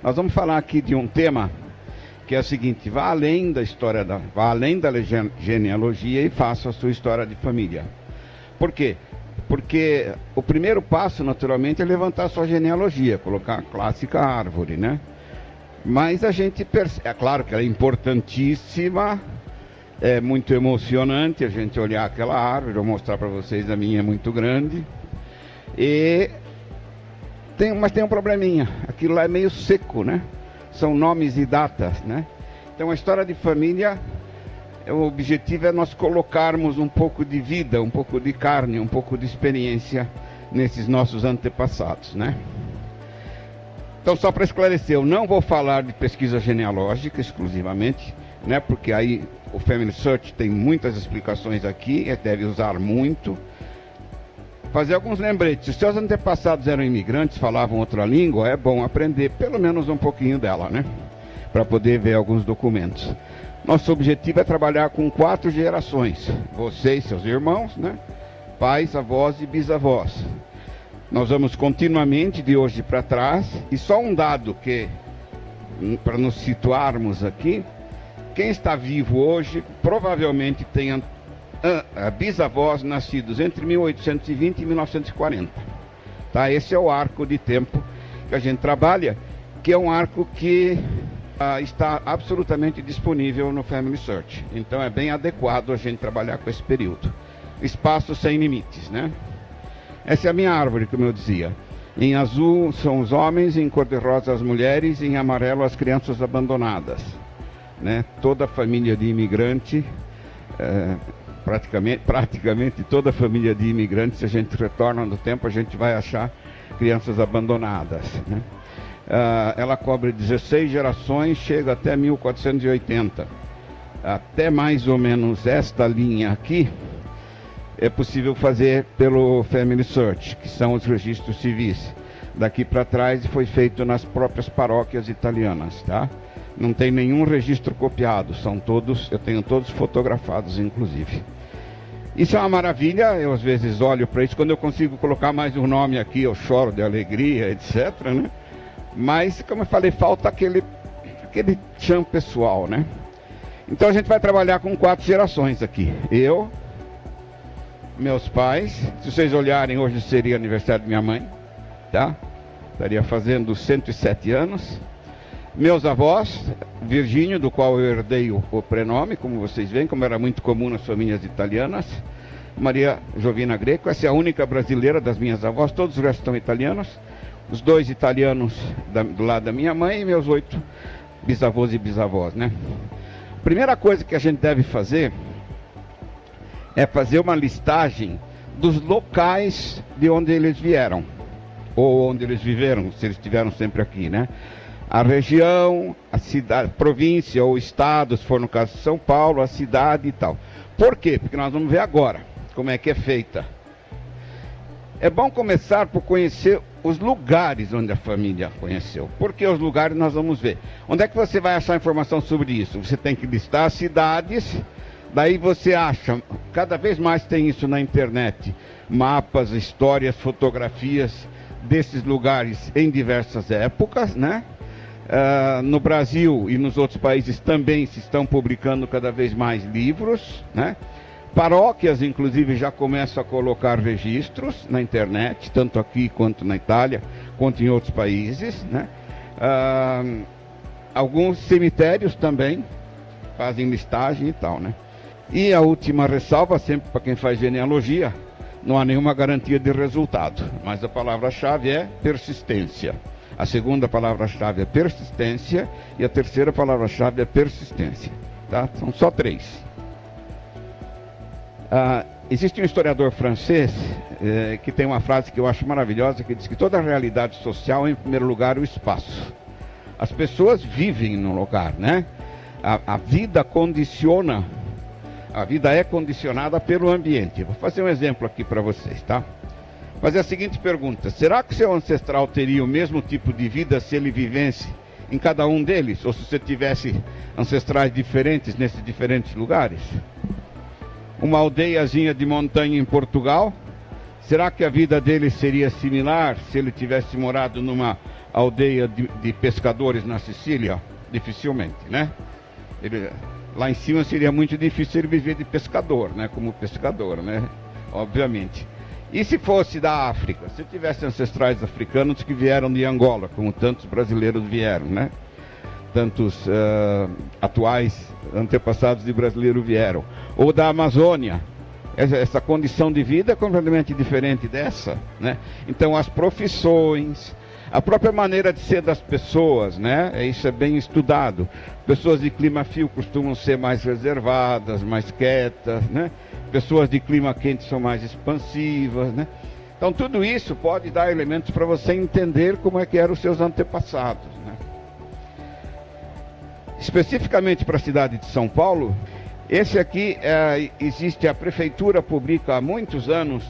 Nós vamos falar aqui de um tema que é o seguinte: vá além da vá além da genealogia e faça a sua história de família. Por quê? Porque o primeiro passo, naturalmente, é levantar a sua genealogia, colocar a clássica árvore, né? Mas a gente percebe, é claro que ela é importantíssima, é muito emocionante a gente olhar aquela árvore. Vou mostrar para vocês, a minha é muito grande. Mas tem um probleminha, aquilo lá é meio seco, né? São nomes e datas, né? Então a história de família, o objetivo é nós colocarmos um pouco de vida, um pouco de carne, um pouco de experiência nesses nossos antepassados, né? Então, só para esclarecer, eu não vou falar de pesquisa genealógica exclusivamente, né? Porque aí o Family Search tem muitas explicações aqui, deve usar muito. Fazer alguns lembretes: se os seus antepassados eram imigrantes, falavam outra língua, é bom aprender pelo menos um pouquinho dela, né? Para poder ver alguns documentos. Nosso objetivo é trabalhar com 4 gerações: você e seus irmãos, né? Pais, avós e bisavós. Nós vamos continuamente de hoje para trás. E só um dado que, para nos situarmos aqui: quem está vivo hoje provavelmente tem bisavós nascidos entre 1820 e 1940. Tá? Esse é o arco de tempo que a gente trabalha, que é um arco que está absolutamente disponível no Family Search. Então é bem adequado a gente trabalhar com esse período. Espaço sem limites, né? Essa é a minha árvore, como eu dizia. Em azul são os homens, em cor-de-rosa as mulheres, em amarelo as crianças abandonadas, né? Toda a família de imigrante, praticamente toda a família de imigrantes, se a gente retorna no tempo, a gente vai achar crianças abandonadas, né? Ela cobre 16 gerações, chega até 1480. Até mais ou menos esta linha aqui é possível fazer pelo Family Search, que são os registros civis. Daqui para trás foi feito nas próprias paróquias italianas, tá? Não tem nenhum registro copiado, eu tenho todos fotografados, inclusive. Isso é uma maravilha. Eu às vezes olho para isso, quando eu consigo colocar mais um nome aqui, eu choro de alegria, etc, né? Mas, como eu falei, falta aquele tchan pessoal, né? Então a gente vai trabalhar com 4 gerações aqui: eu, meus pais. Se vocês olharem, hoje seria aniversário de minha mãe, tá? Estaria fazendo 107 anos. Meus avós, Virgínio, do qual eu herdei o prenome, como vocês veem, como era muito comum nas famílias italianas. Maria Giovina Greco, essa é a única brasileira das minhas avós, todos os restos são italianos. Os 2 italianos do lado da minha mãe e meus 8 bisavôs e bisavós, né? A primeira coisa que a gente deve fazer é fazer uma listagem dos locais de onde eles vieram, ou onde eles viveram, se eles estiveram sempre aqui, né? A região, a cidade, província ou estado, se for no caso de São Paulo, a cidade e tal. Por quê? Porque nós vamos ver agora como é que é feita. É bom começar por conhecer os lugares onde a família conheceu. Por que os lugares? Nós vamos ver. Onde é que você vai achar informação sobre isso? Você tem que listar as cidades. Daí você acha, cada vez mais tem isso na internet, mapas, histórias, fotografias desses lugares em diversas épocas, né? No Brasil e nos outros países também se estão publicando cada vez mais livros, né? Paróquias, inclusive, já começam a colocar registros na internet, tanto aqui quanto na Itália, quanto em outros países, né? Alguns cemitérios também fazem listagem e tal, né? E a última ressalva, sempre para quem faz genealogia: não há nenhuma garantia de resultado, mas a palavra-chave é persistência. A segunda palavra-chave é persistência e a terceira palavra-chave é persistência, tá? São só 3. Existe um historiador francês que tem uma frase que eu acho maravilhosa, que diz que toda realidade social é, em primeiro lugar, o espaço. As pessoas vivem num lugar, né? A vida condiciona. A vida é condicionada pelo ambiente. Vou fazer um exemplo aqui para vocês, tá? Fazer a seguinte pergunta: será que seu ancestral teria o mesmo tipo de vida se ele vivesse em cada um deles? Ou se você tivesse ancestrais diferentes nesses diferentes lugares? Uma aldeiazinha de montanha em Portugal, será que a vida dele seria similar se ele tivesse morado numa aldeia de pescadores na Sicília? Dificilmente, né? Lá em cima seria muito difícil ele viver de pescador, né? Como pescador, né? Obviamente. E se fosse da África? Se tivesse ancestrais africanos que vieram de Angola, como tantos brasileiros vieram, né? Tantos atuais antepassados de brasileiro vieram. Ou da Amazônia. Essa condição de vida é completamente diferente dessa, né? Então as profissões, a própria maneira de ser das pessoas, né? Isso é bem estudado. Pessoas de clima frio costumam ser mais reservadas, mais quietas, né? Pessoas de clima quente são mais expansivas, né? Então tudo isso pode dar elementos para você entender como é que eram os seus antepassados, né? Especificamente para a cidade de São Paulo, esse aqui, a prefeitura publica há muitos anos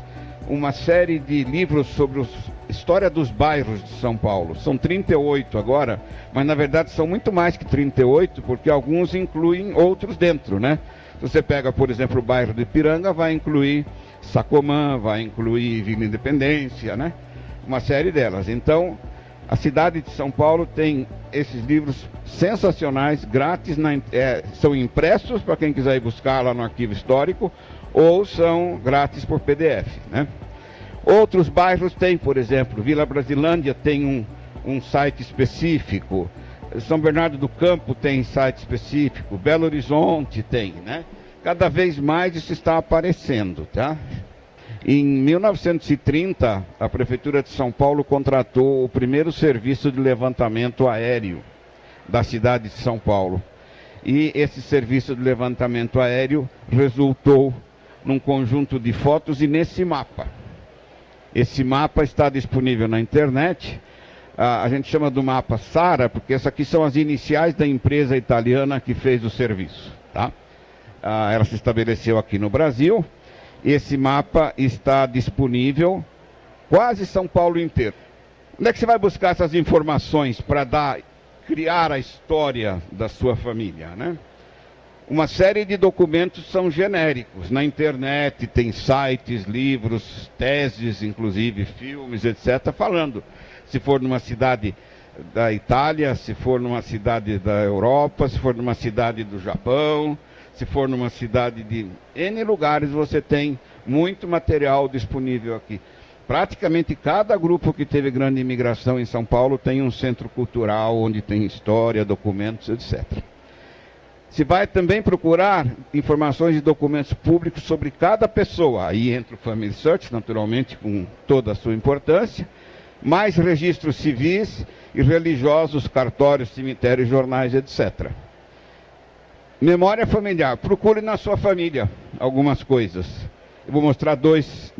uma série de livros sobre a história dos bairros de São Paulo. São 38 agora, mas na verdade são muito mais que 38, porque alguns incluem outros dentro, né? Se você pega, por exemplo, o bairro de Ipiranga, vai incluir Sacomã, vai incluir Vila Independência, né? Uma série delas. Então, a cidade de São Paulo tem esses livros sensacionais, grátis, são impressos para quem quiser ir buscar lá no arquivo histórico, ou são grátis por PDF, né? Outros bairros têm, por exemplo, Vila Brasilândia tem um site específico, São Bernardo do Campo tem site específico, Belo Horizonte tem, né? Cada vez mais isso está aparecendo, tá? Em 1930, a Prefeitura de São Paulo contratou o primeiro serviço de levantamento aéreo da cidade de São Paulo. E esse serviço de levantamento aéreo resultou num conjunto de fotos e nesse mapa. Esse mapa está disponível na internet. A gente chama do mapa SARA, porque essas aqui são as iniciais da empresa italiana que fez o serviço, tá? Ela se estabeleceu aqui no Brasil. Esse mapa está disponível quase São Paulo inteiro. Onde é que você vai buscar essas informações para criar a história da sua família, né? Uma série de documentos são genéricos. Na internet tem sites, livros, teses, inclusive filmes, etc., falando. Se for numa cidade da Itália, se for numa cidade da Europa, se for numa cidade do Japão, se for numa cidade de N lugares, você tem muito material disponível aqui. Praticamente cada grupo que teve grande imigração em São Paulo tem um centro cultural onde tem história, documentos, etc. Se vai também procurar informações de documentos públicos sobre cada pessoa, aí entra o Family Search, naturalmente, com toda a sua importância, mais registros civis e religiosos, cartórios, cemitérios, jornais, etc. Memória familiar. Procure na sua família algumas coisas. Eu vou mostrar dois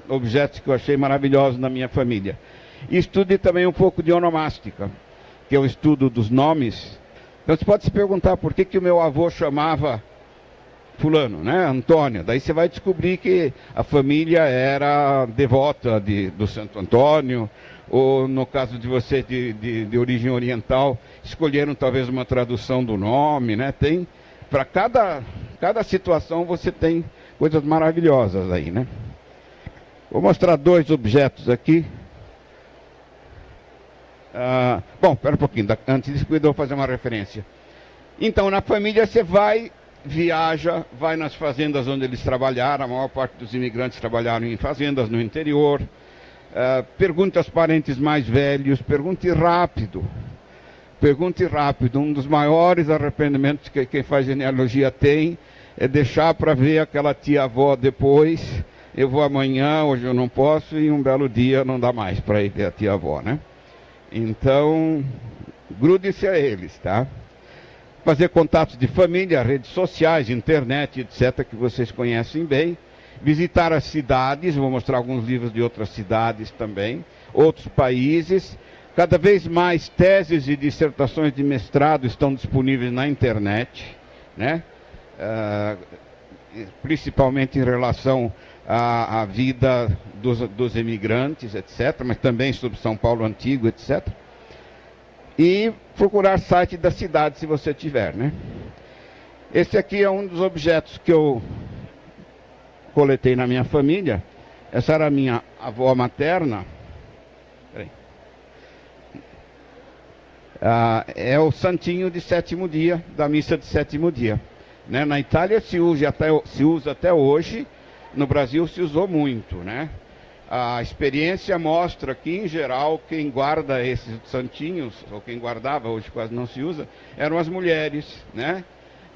objetos que eu achei maravilhosos na minha família. E estude também um pouco de onomástica, que é o estudo dos nomes. Então você pode se perguntar por que o meu avô chamava fulano, né? Antônio. Daí você vai descobrir que a família era devota do Santo Antônio, ou no caso de você de origem oriental, escolheram talvez uma tradução do nome, né? Tem, para cada situação você tem coisas maravilhosas aí, né? Vou mostrar dois objetos aqui. Bom, espera um pouquinho, antes disso eu vou fazer uma referência. Então, na família você viaja, vai nas fazendas onde eles trabalharam, a maior parte dos imigrantes trabalharam em fazendas no interior. Pergunte aos parentes mais velhos, pergunte rápido. Pergunte rápido. Um dos maiores arrependimentos que quem faz genealogia tem é deixar para ver aquela tia-avó depois. Eu vou amanhã, hoje eu não posso, e um belo dia não dá mais para ir ver a tia-avó, né? Então, grude-se a eles, tá? Fazer contatos de família, redes sociais, internet, etc., que vocês conhecem bem. Visitar as cidades, vou mostrar alguns livros de outras cidades também, outros países. Cada vez mais teses e dissertações de mestrado estão disponíveis na internet, né? Principalmente em relação à vida dos imigrantes, etc., mas também sobre São Paulo Antigo, etc. E procurar site da cidade, se você tiver, né? Esse aqui é um dos objetos que eu coletei na minha família. Essa era a minha avó materna. Peraí. É o santinho de sétimo dia, da missa de sétimo dia. Né? Na Itália se usa até hoje, no Brasil se usou muito, né? A experiência mostra que, em geral, quem guarda esses santinhos, ou quem guardava, hoje quase não se usa, eram as mulheres, né?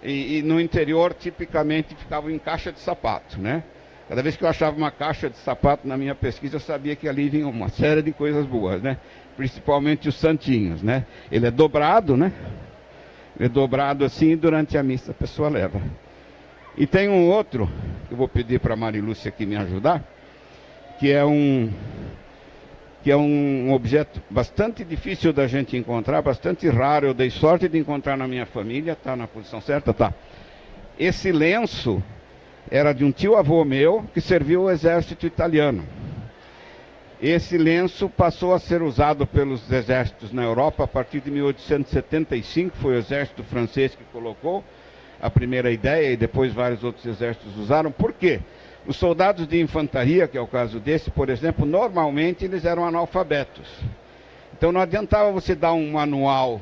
E no interior, tipicamente, ficavam em caixa de sapato, né? Cada vez que eu achava uma caixa de sapato na minha pesquisa, eu sabia que ali vinha uma série de coisas boas, né? Principalmente os santinhos, né? Ele é dobrado, né? Ele é dobrado assim, e durante a missa a pessoa leva. E tem um outro, que eu vou pedir para a Marilúcia aqui me ajudar, que é um objeto bastante difícil da gente encontrar, bastante raro. Eu dei sorte de encontrar na minha família, tá na posição certa, tá. Esse lenço era de um tio-avô meu que serviu o exército italiano. Esse lenço passou a ser usado pelos exércitos na Europa a partir de 1875, foi o exército francês que colocou a primeira ideia e depois vários outros exércitos usaram. Por quê? Os soldados de infantaria, que é o caso desse, por exemplo, normalmente eles eram analfabetos. Então não adiantava você dar um manual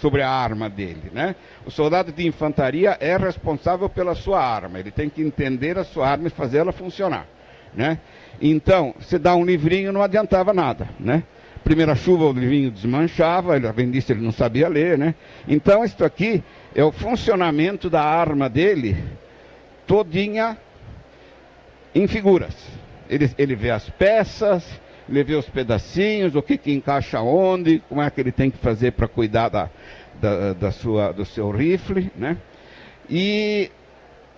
sobre a arma dele, né? O soldado de infantaria é responsável pela sua arma, ele tem que entender a sua arma e fazer ela funcionar, né? Então, se dá um livrinho não adiantava nada, né? Primeira chuva o livrinho desmanchava, além disso ele não sabia ler, né? Então isso aqui é o funcionamento da arma dele todinha em figuras. Ele vê as peças, ele vê os pedacinhos, o que encaixa onde, como é que ele tem que fazer para cuidar do seu rifle, né? E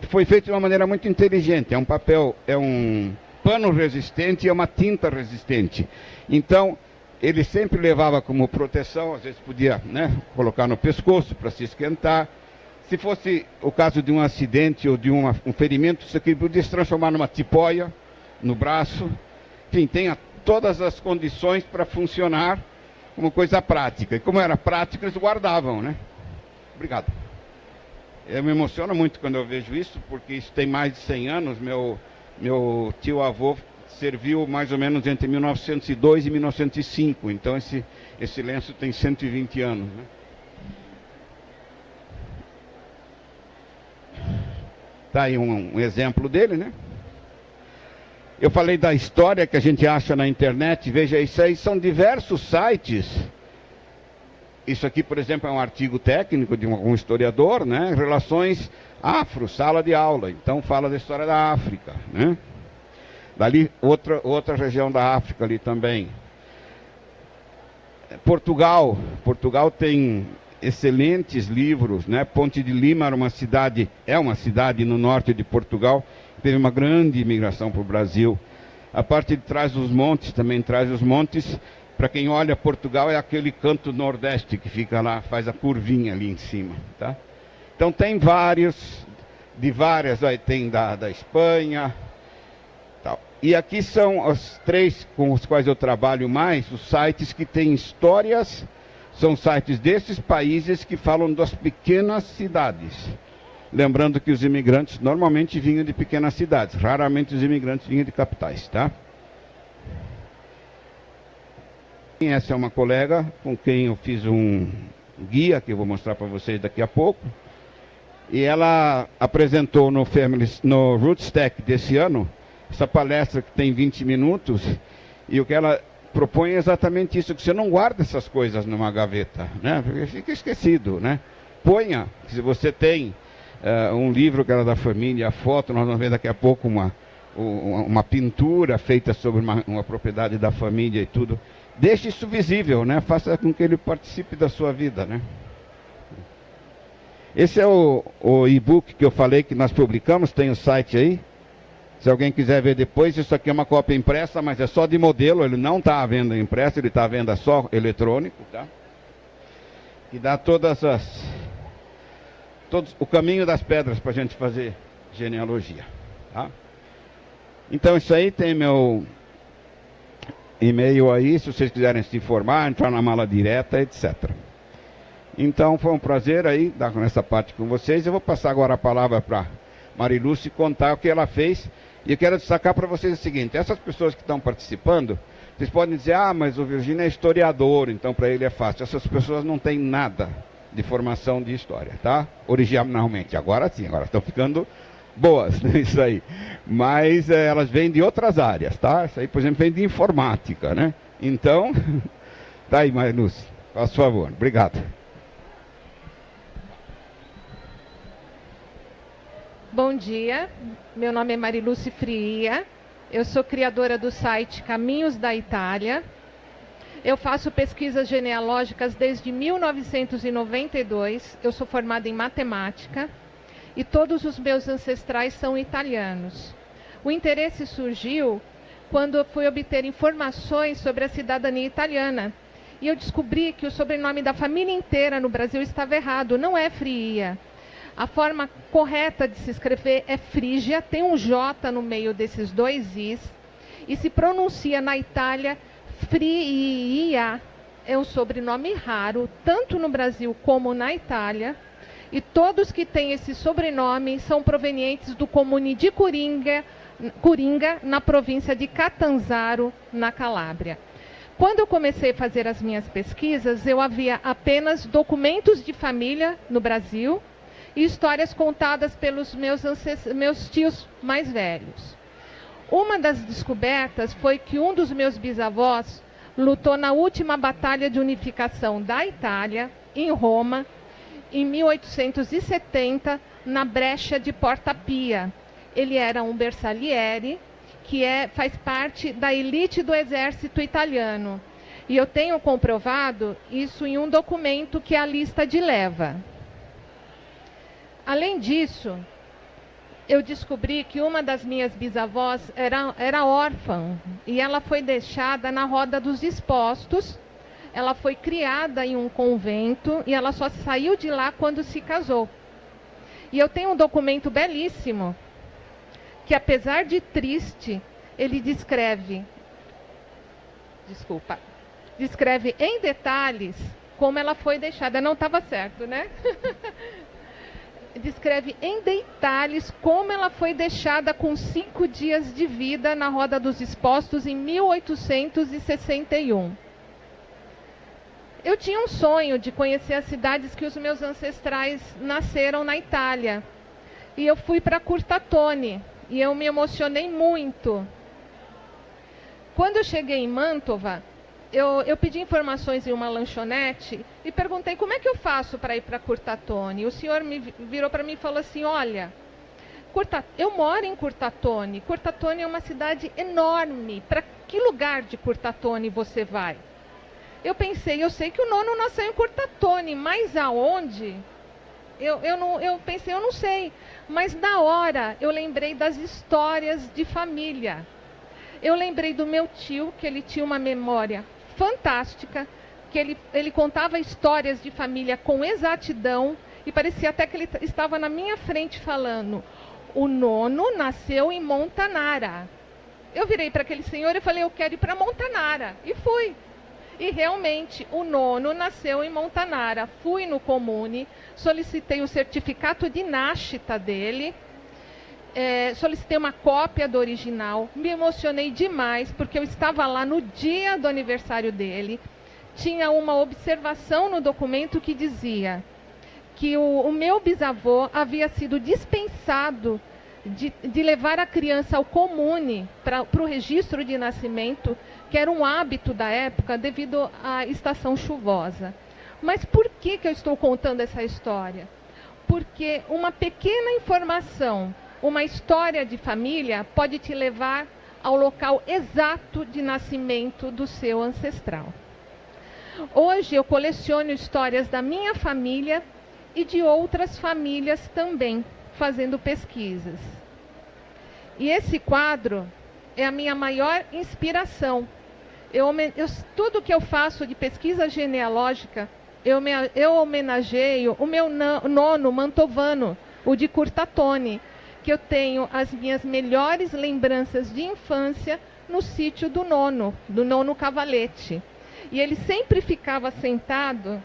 foi feito de uma maneira muito inteligente. É um papel, é um pano resistente e é uma tinta resistente. Então, ele sempre levava como proteção, às vezes podia, né, colocar no pescoço para se esquentar. Se fosse o caso de um acidente ou de um ferimento, isso aqui podia se transformar numa tipóia no braço. Enfim, tem todas as condições para funcionar como coisa prática. E como era prática, eles guardavam, né? Obrigado. Eu me emociono muito quando eu vejo isso, porque isso tem mais de 100 anos. Meu tio-avô serviu mais ou menos entre 1902 e 1905. Então esse lenço tem 120 anos, né? Está aí um exemplo dele, né? Eu falei da história que a gente acha na internet. Veja, isso aí são diversos sites. Isso aqui, por exemplo, é um artigo técnico de um historiador, né? Relações afro, sala de aula. Então fala da história da África, né? Dali outra região da África ali também. Portugal tem excelentes livros, né? Ponte de Lima é uma cidade no norte de Portugal, teve uma grande imigração para o Brasil. A parte de trás dos montes também traz os montes. Para quem olha Portugal é aquele canto nordeste que fica lá, faz a curvinha ali em cima, tá? Então tem várias, aí tem da Espanha, tal. E aqui são os 3 com os quais eu trabalho mais, os sites que têm histórias. São sites desses países que falam das pequenas cidades. Lembrando que os imigrantes normalmente vinham de pequenas cidades. Raramente os imigrantes vinham de capitais, tá? Essa é uma colega com quem eu fiz um guia, que eu vou mostrar para vocês daqui a pouco. E ela apresentou no Rootstack desse ano, essa palestra que tem 20 minutos. E o que ela propõe exatamente isso, que você não guarda essas coisas numa gaveta, né? Porque fica esquecido, né? Ponha, se você tem um livro que era da família, a foto, nós vamos ver daqui a pouco uma pintura feita sobre uma propriedade da família e tudo. Deixe isso visível, né? Faça com que ele participe da sua vida, né? Esse é o e-book que eu falei que nós publicamos, tem o site aí. Se alguém quiser ver depois, isso aqui é uma cópia impressa, mas é só de modelo, ele não está à venda impressa, ele está à venda só eletrônico, tá? E dá todos o caminho das pedras para a gente fazer genealogia, tá? Então isso aí tem meu e-mail aí, se vocês quiserem se informar, entrar na mala direta, etc. Então foi um prazer aí dar com essa parte com vocês. Eu vou passar agora a palavra para Mariluce contar o que ela fez. E eu quero destacar para vocês o seguinte: essas pessoas que estão participando, vocês podem dizer, mas o Virgínio é historiador, então para ele é fácil. Essas pessoas não têm nada de formação de história, tá? Originalmente, agora sim, agora estão ficando boas, né? Isso aí. Mas elas vêm de outras áreas, tá? Isso aí, por exemplo, vem de informática, né? Então, tá aí, Mariluce, faz favor. Obrigado. Bom dia, meu nome é Mariluce Fria, eu sou criadora do site Caminhos da Itália. Eu faço pesquisas genealógicas desde 1992, eu sou formada em matemática e todos os meus ancestrais são italianos. O interesse surgiu quando eu fui obter informações sobre a cidadania italiana e eu descobri que o sobrenome da família inteira no Brasil estava errado, não é Fria. A forma correta de se escrever é Frígia, tem um J no meio desses dois Is, e se pronuncia na Itália Fria. É um sobrenome raro, tanto no Brasil como na Itália, e todos que têm esse sobrenome são provenientes do comune de Coringa, na província de Catanzaro, na Calábria. Quando eu comecei a fazer as minhas pesquisas, eu havia apenas documentos de família no Brasil, e histórias contadas pelos meus tios mais velhos. Uma das descobertas foi que um dos meus bisavós lutou na última batalha de unificação da Itália, em Roma, em 1870, na brecha de Porta Pia. Ele era um bersagliere, que faz parte da elite do exército italiano. E eu tenho comprovado isso em um documento que é a lista de leva. Além disso, eu descobri que uma das minhas bisavós era órfã e ela foi deixada na roda dos expostos. Ela foi criada em um convento e ela só saiu de lá quando se casou. E eu tenho um documento belíssimo que, apesar de triste, ele descreve em detalhes como ela foi deixada. Não estava certo, né? Descreve em detalhes como ela foi deixada com 5 dias de vida na roda dos expostos em 1861. Eu tinha um sonho de conhecer as cidades que os meus ancestrais nasceram na Itália. E eu fui para Curtatone e eu me emocionei muito. Quando eu cheguei em Mantova, eu pedi informações em uma lanchonete e perguntei como é que eu faço para ir para Curtatone. O senhor virou para mim e falou assim, olha, eu moro em Curtatone. Curtatone é uma cidade enorme. Para que lugar de Curtatone você vai? Eu pensei, eu sei que o nono nasceu em Curtatone, mas aonde? Eu pensei, eu não sei. Mas na hora eu lembrei das histórias de família. Eu lembrei do meu tio, que ele tinha uma memória fantástica, que ele contava histórias de família com exatidão e parecia até que ele estava na minha frente falando, o nono nasceu em Montanara. Eu virei para aquele senhor e falei, eu quero ir para Montanara. E fui. E realmente, o nono nasceu em Montanara. Fui no comune, solicitei o certificado de nascita dele, solicitei uma cópia do original, me emocionei demais, porque eu estava lá no dia do aniversário dele. Tinha uma observação no documento que dizia que o meu bisavô havia sido dispensado de levar a criança ao comune para o registro de nascimento, que era um hábito da época devido à estação chuvosa. Mas por que eu estou contando essa história? Porque uma pequena informação, uma história de família pode te levar ao local exato de nascimento do seu ancestral. Hoje eu coleciono histórias da minha família e de outras famílias também, fazendo pesquisas. E esse quadro é a minha maior inspiração. Tudo que eu faço de pesquisa genealógica, eu homenageio o meu nono mantovano, o de Curtatone, que eu tenho as minhas melhores lembranças de infância no sítio do nono Cavalete. E ele sempre ficava sentado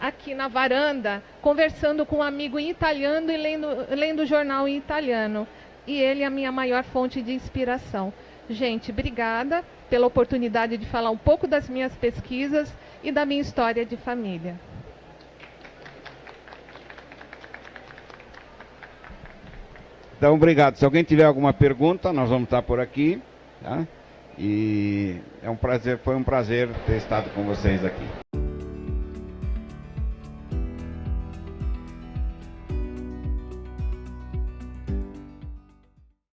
aqui na varanda, conversando com um amigo em italiano e lendo jornal em italiano. E ele é a minha maior fonte de inspiração. Gente, obrigada pela oportunidade de falar um pouco das minhas pesquisas e da minha história de família. Então, obrigado. Se alguém tiver alguma pergunta, nós vamos estar por aqui. Tá? E é um prazer, foi um prazer ter estado com vocês aqui.